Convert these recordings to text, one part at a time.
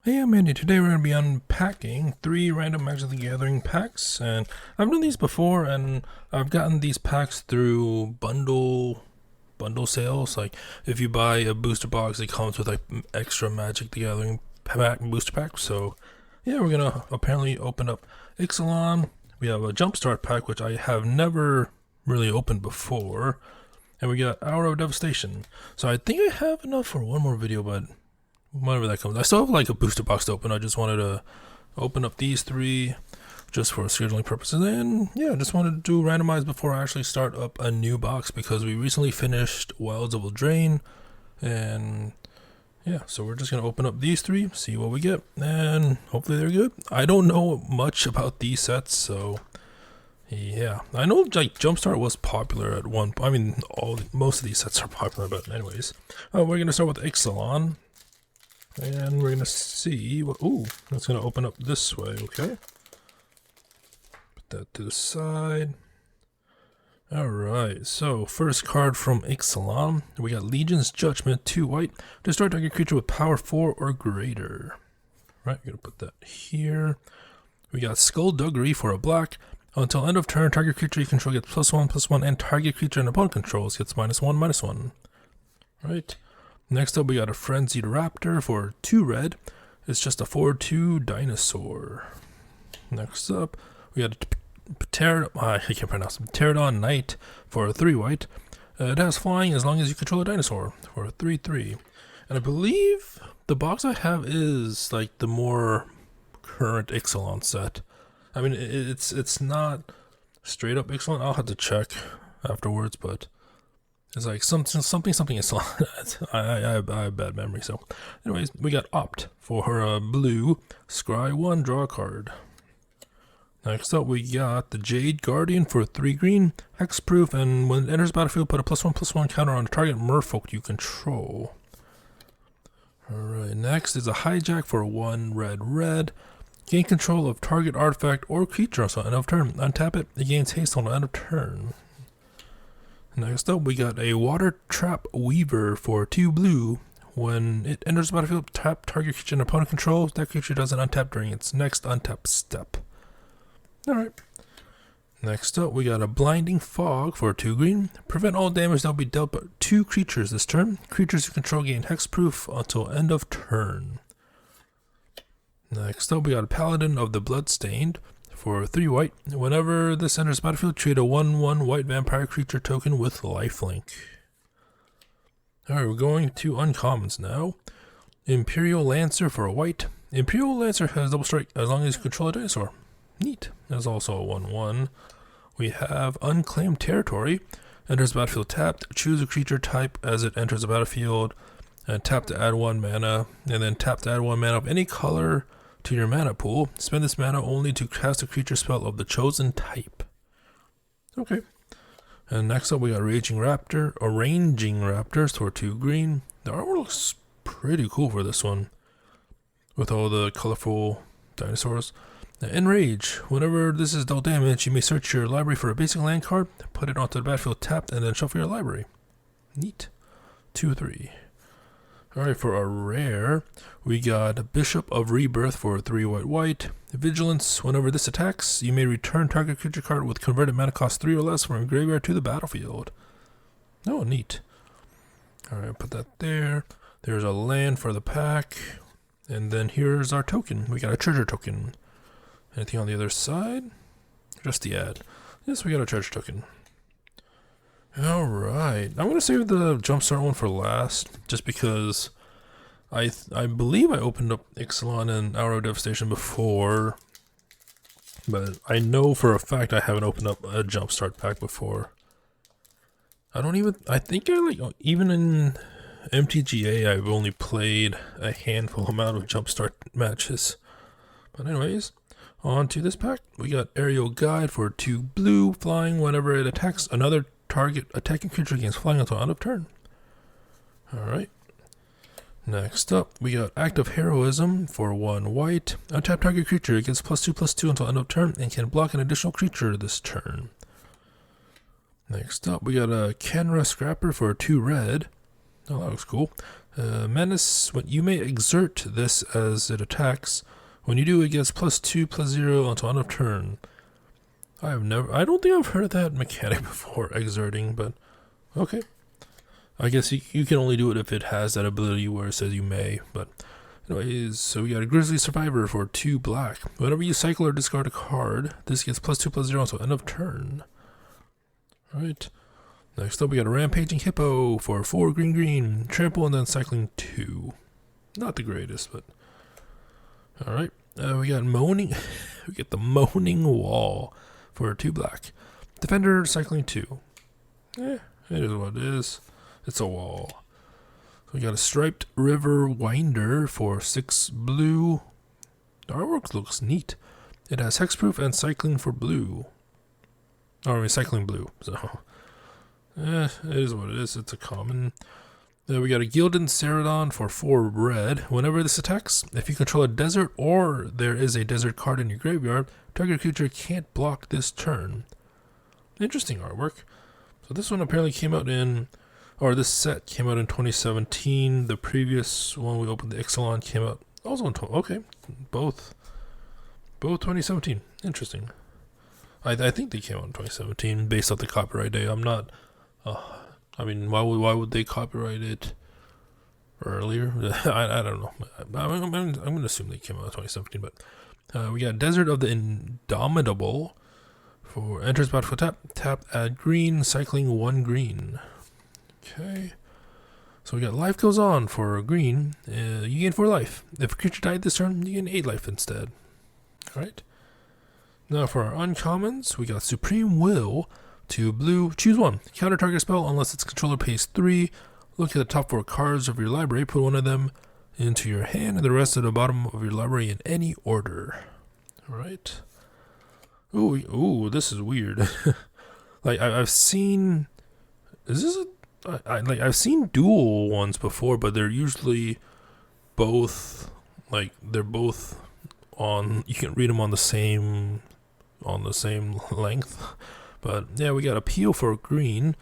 Hey, I'm Andy. Today we're going to be unpacking 3 random Magic the Gathering packs, and I've done these before, and I've gotten these packs through bundle sales. Like if you buy a booster box, it comes with like extra Magic the Gathering pack booster pack. So yeah, we're gonna apparently open up Ixalan. We have a JumpStart pack, which I have never really opened before, and we got Hour of Devastation. So I think I have enough for one more video, but whenever that comes. I still have like a booster box to open. I just wanted to open up these 3 just for scheduling purposes. And yeah, just wanted to do randomize before I actually start up a new box because we recently finished Wilds of Eldraine. And yeah, so we're just going to open up these 3, see what we get, and hopefully they're good. I don't know much about these sets, so yeah. I know like JumpStart was popular at one point. I mean, most of these sets are popular, but anyways. We're going to start with Ixalan. And we're going to see what, ooh, that's going to open up this way, okay? Put that to the side. Alright, so first card from Ixalan. We got Legion's Judgment, 2 white. Destroy target creature with power 4 or greater. Right, we're going to put that here. We got Skullduggery for a black. Until end of turn, target creature you control gets +1/+1, and target creature an opponent controls gets -1/-1. Right. Next up, we got a Frenzied Raptor for 2 red. It's just a 4/2 dinosaur. Next up, we got a Pterodon Knight for 3 white. It has flying as long as you control a dinosaur for a 3/3. And I believe the box I have is like the more current Ixalan set. I mean, it's not straight up Ixalan. I'll have to check afterwards, but it's like something Ixalan. I have bad memory. So anyways, we got Opt for a blue. Scry 1, draw a card. Next up, we got the Jade Guardian for 3 green, hexproof, and when it enters battlefield, put a +1/+1 counter on a target merfolk you control. Alright, next is a Hijack for 1 red. Gain control of target artifact or creature until end of turn. Untap it, it gains haste on the end of turn. Next up, we got a Water Trap Weaver for 2 blue. When it enters the battlefield, tap target creature and opponent controls. That creature doesn't untap during its next untap step. Alright. Next up, we got a Blinding Fog for 2 green. Prevent all damage that will be dealt by 2 creatures this turn. Creatures you control gain hexproof until end of turn. Next up, we got a Paladin of the Bloodstained for 3 white. Whenever this enters battlefield, trade a 1/1 white vampire creature token with lifelink. Alright, we're going to uncommons now. Imperial Lancer for a white. Imperial Lancer has double strike as long as you control a dinosaur. Neat. There's also a 1/1. We have Unclaimed Territory. Enters battlefield tapped. Choose a creature type as it enters the battlefield. And tap to add 1 mana. And then tap to add 1 mana of any color to your mana pool. Spend this mana only to cast a creature spell of the chosen type. Okay. And next up, we got Arranging Raptors for 2 green. The artwork looks pretty cool for this one, with all the colorful dinosaurs. Now, Enrage. Whenever this is dealt damage, you may search your library for a basic land card, put it onto the battlefield tapped, and then shuffle your library. Neat. 2/3. Alright, for our rare, we got Bishop of Rebirth for 3 white. Vigilance. Whenever this attacks, you may return target creature card with converted mana cost 3 or less from your graveyard to the battlefield. Oh, neat. Alright, put that there. There's a land for the pack. And then here's our token. We got a treasure token. Anything on the other side? Just the ad. Yes, we got a treasure token. Alright, I'm going to save the JumpStart one for last, just because I believe I opened up Ixalan and Hour of Devastation before, but I know for a fact I haven't opened up a JumpStart pack before. I think even in MTGA I've only played a handful amount of JumpStart matches. But anyways, on to this pack. We got Aerial Guide for 2 blue, flying. Whenever it attacks another target attacking creature gains flying until end of turn. Alright. Next up, we got Act of Heroism for 1 white. Untap target creature gets +2/+2 until end of turn and can block an additional creature this turn. Next up, we got a Kenra Scrapper for 2 red. Oh, that looks cool. Menace, when you may exert this as it attacks. When you do, it gets +2/+0 until end of turn. I don't think I've heard that mechanic before, exerting, but okay. I guess you can only do it if it has that ability where it says you may, but anyways, so we got a Grizzly Survivor for 2 black. Whenever you cycle or discard a card, this gets +2/+0 until end of turn. Alright. Next up, we got a Rampaging Hippo for 4 green, trample, and then cycling 2. Not the greatest, but alright. We got Moaning. We get the Moaning Wall for 2 black. Defender, cycling 2. It is what it is. It's a wall. So we got a Striped River Winder for 6 blue. The artwork looks neat. It has hexproof and cycling for blue. Or cycling blue. So it is what it is. It's a common. Then we got a Gilded Ceradon for 4 red. Whenever this attacks, if you control a desert or there is a desert card in your graveyard, target creature can't block this turn. Interesting artwork. So this one apparently came out in, or this set came out in 2017. The previous one we opened, the Ixalan, came out also in okay, both 2017. Interesting. I think they came out in 2017 based off the copyright date. I'm not. I mean, why would they copyright it earlier? I don't know. I'm going to assume they came out in 2017. But we got Desert of the Indomitable for enters battlefield tap, add green, cycling 1 green. Okay. So we got Life Goes On for green. You gain 4 life. If a creature died this turn, you gain 8 life instead. Alright. Now for our uncommons, we got Supreme Will. 2 blue, choose 1. Counter target spell unless its controller pays 3. Look at the top 4 cards of your library, put one of them into your hand and the rest at the bottom of your library in any order. Alright. Ooh, this is weird. Like I've seen, I've seen dual ones before, but they're usually both they're both on. You can read them on the same length. But yeah, we got Appeal for green.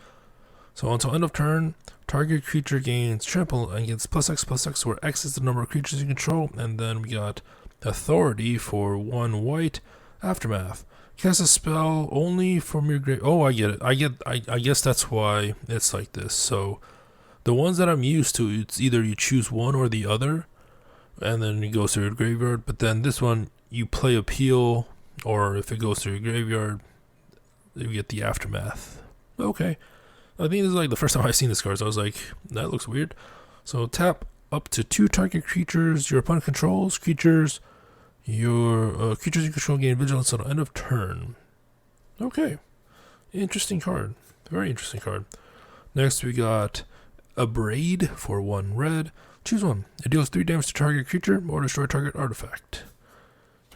So until end of turn, target creature gains trample and gets +X/+X, where X is the number of creatures you control. And then we got Authority for 1 white. Aftermath. Cast a spell only from your grave. Oh, I get it. I guess that's why it's like this. So the ones that I'm used to, it's either you choose one or the other, and then it goes to your graveyard. But then this one, you play Appeal, or if it goes to your graveyard, you get the Aftermath. Okay. I think this is like the first time I've seen this card, so I was like, that looks weird. So tap up to 2 target creatures your opponent controls. Creatures you control gain vigilance until end of turn. Okay. Interesting card. Very interesting card. Next we got Abrade for 1 red. Choose 1. It deals 3 damage to target creature or destroy target artifact.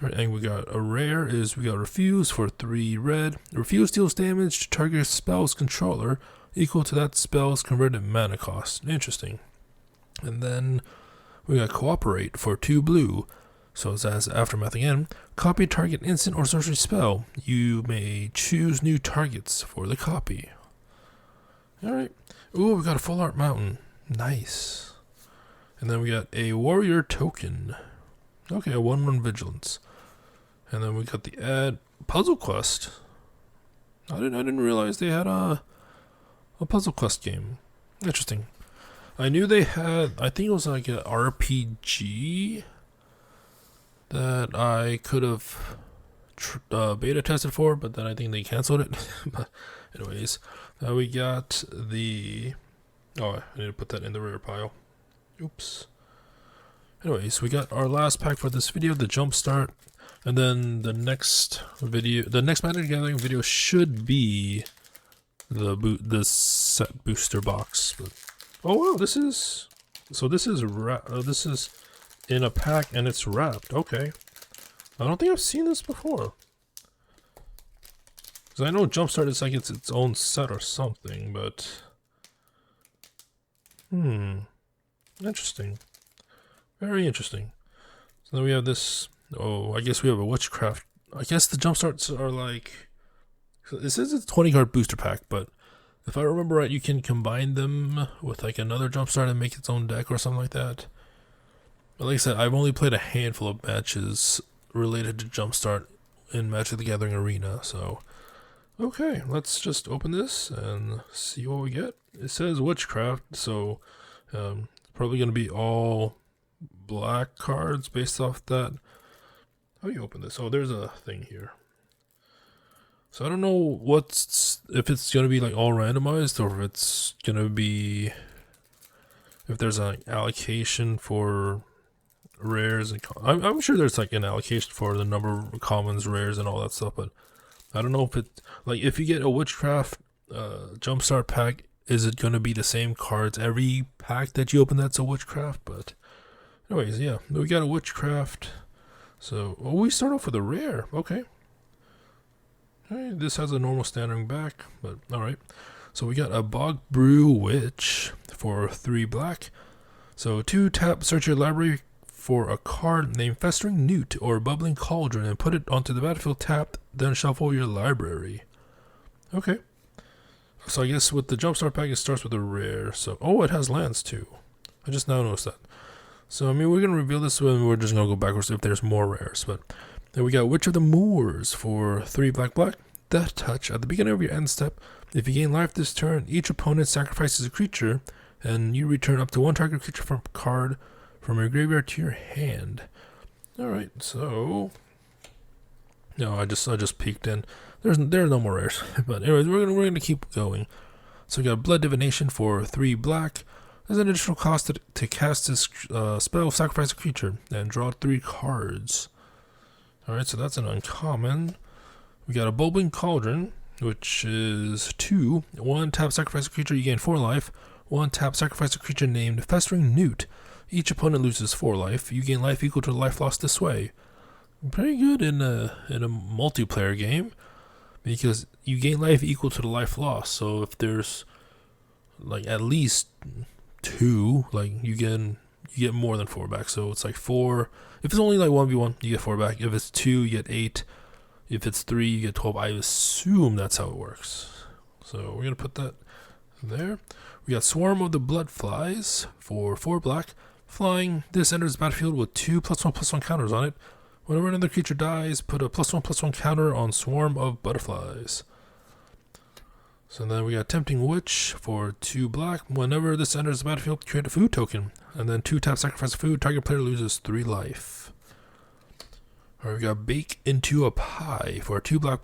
Right, and we got a rare we got Refuse for 3 red. Refuse deals damage to target spell's controller equal to that spell's converted mana cost. Interesting. And then we got Cooperate for 2 blue. So it's as Aftermath again. Copy target instant or sorcery spell. You may choose new targets for the copy. Alright. Ooh, we got a Full Art Mountain. Nice. And then we got a Warrior Token. Okay, a 1/1 Vigilance. And then we got the Puzzle Quest. I didn't realize they had a Puzzle Quest game. Interesting. I knew they had, I think it was like an RPG that I could have beta tested for, but then I think they canceled it. But anyways, we got the, I need to put that in the rear pile. Oops. Anyways, we got our last pack for this video, the JumpStart, and then the next Magic Gathering video should be the set booster box. But, oh wow, this is in a pack and it's wrapped. Okay, I don't think I've seen this before. Because I know JumpStart is like it's its own set or something, but interesting. Very interesting. So then we have this. Oh, I guess we have a Witchcraft. I guess the JumpStarts are like. This is a 20 card booster pack, but If I remember right, you can combine them with like another JumpStart and make its own deck or something like that. But like I said, I've only played a handful of matches related to JumpStart in Magic the Gathering Arena, so okay, let's just open this and see what we get. It says Witchcraft, so probably going to be all black cards based off that. How do you open this? Oh, there's a thing here. So I don't know if it's going to be like all randomized or if it's going to be, if there's an allocation for rares and I'm sure there's like an allocation for the number of commons, rares, and all that stuff, but I don't know if it, like, if you get a Witchcraft JumpStart pack, is it going to be the same cards every pack that you open that's a Witchcraft? But anyways, yeah, we got a Witchcraft. So we start off with a rare. Okay. This has a normal standard back, but alright. So we got a Bog Brew Witch for 3 black. So 2 tap, search your library for a card named Festering Newt or Bubbling Cauldron and put it onto the battlefield tapped, then shuffle your library. Okay. So I guess with the JumpStart pack, it starts with a rare. So, oh, it has lands too. I just now noticed that. So, I mean, we're going to reveal this when we're just going to go backwards if there's more rares. But then we got Witch of the Moors for 3 black. Death Touch. At the beginning of your end step, if you gain life this turn, each opponent sacrifices a creature, and you return up to 1 target creature from card from your graveyard to your hand. Alright, so no, I just peeked in. There's no more rares. But anyways, we're gonna keep going. So we got Blood Divination for 3 black. There's an additional cost to cast this spell, sacrifice a creature, and draw 3 cards. Alright, so that's an uncommon. We got a Bubbling Cauldron, which is 2. 1 tap, sacrifice a creature, you gain 4 life. 1 tap, sacrifice a creature named Festering Newt. Each opponent loses 4 life. You gain life equal to the life lost this way. Pretty good in a multiplayer game, because you gain life equal to the life lost. So if there's like at least 2, like you get more than 4 back. So it's like 4. If it's only like 1v1, you get 4 back. If it's 2, you get 8. If it's 3, you get 12. I assume that's how it works. So we're gonna put that there. We got Swarm of the Bloodflies for 4 black. Flying, this enters the battlefield with 2 +1/+1 counters on it. Whenever another creature dies, put a +1/+1 counter on Swarm of Butterflies. So then we got Tempting Witch for 2 black. Whenever this enters the battlefield, create a food token. And then 2 tap, sacrifice a food. Target player loses 3 life. Alright, we got Bake Into a Pie for 2 black.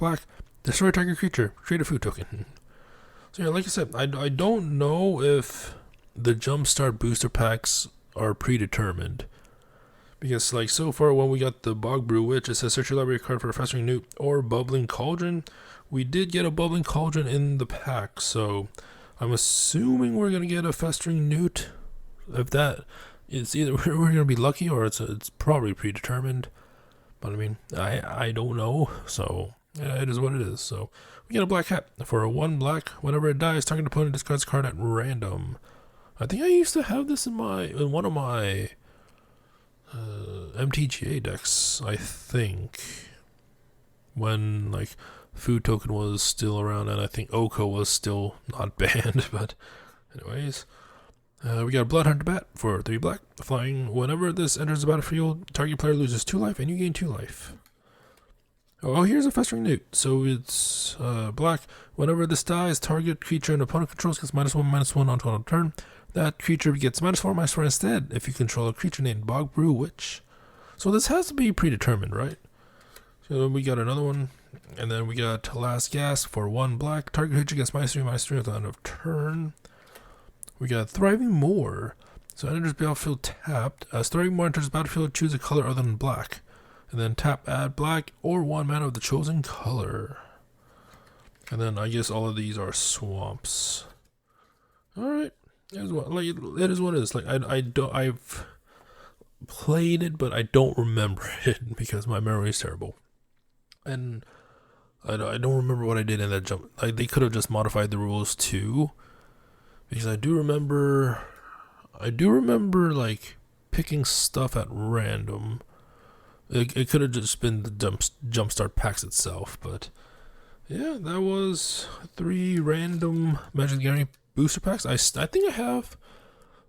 Destroy target creature. Create a food token. So yeah, like I said, I don't know if the JumpStart booster packs are predetermined, because like so far when we got the Bog Brew Witch, it says search your library card for a Festering Newt or Bubbling Cauldron. We did get a Bubbling Cauldron in the pack, so I'm assuming we're gonna get a Festering Newt. If that, it's either we're gonna be lucky or it's probably predetermined. But I mean, I don't know, so yeah, it is what it is. So we get a Black Hat for a 1 black. Whenever it dies, target opponent discards card at random. I think I used to have this in one of my MTGA decks, I think, when like food token was still around, and I think Oko was still not banned. But anyways, we got a Bloodhunter Bat for 3 black. Flying, whenever this enters the battlefield, target player loses 2 life and you gain 2 life. Oh, here's a Festering Newt. So it's black. Whenever this dies, target creature an opponent controls gets -1/-1 onto a turn. That creature gets -4/-4 instead if you control a creature named Bog Brew Witch. So this has to be predetermined, right? So then we got another one. And then we got Last Gasp for 1 black. Target creature gets -3/-3 at the end of turn. We got Thriving Moor. So it enters battlefield tapped. As Thriving Moor enters battlefield, choose a color other than black. And then tap, add black or 1 mana of the chosen color. And then I guess all of these are swamps. Alright. It is what it is. Like I've played it, but I don't remember it because my memory is terrible. And I don't remember what I did in that jump. Like they could have just modified the rules too. Because I do remember like picking stuff at random. It could have just been the JumpStart packs itself, but yeah, that was 3 random Magic the Gathering booster packs. I think I have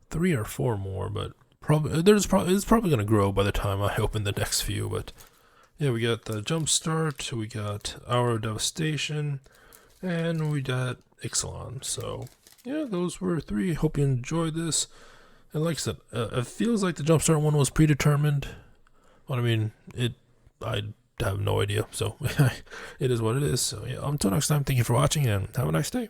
3 or 4 more, but it's probably gonna grow by the time I open the next few. But yeah, we got the JumpStart, we got our Devastation, and we got Ixalan. So yeah, those were 3. Hope you enjoyed this. And like I said, it feels like the JumpStart one was predetermined, but I mean, I have no idea. So it is what it is. So yeah, until next time, thank you for watching and have a nice day.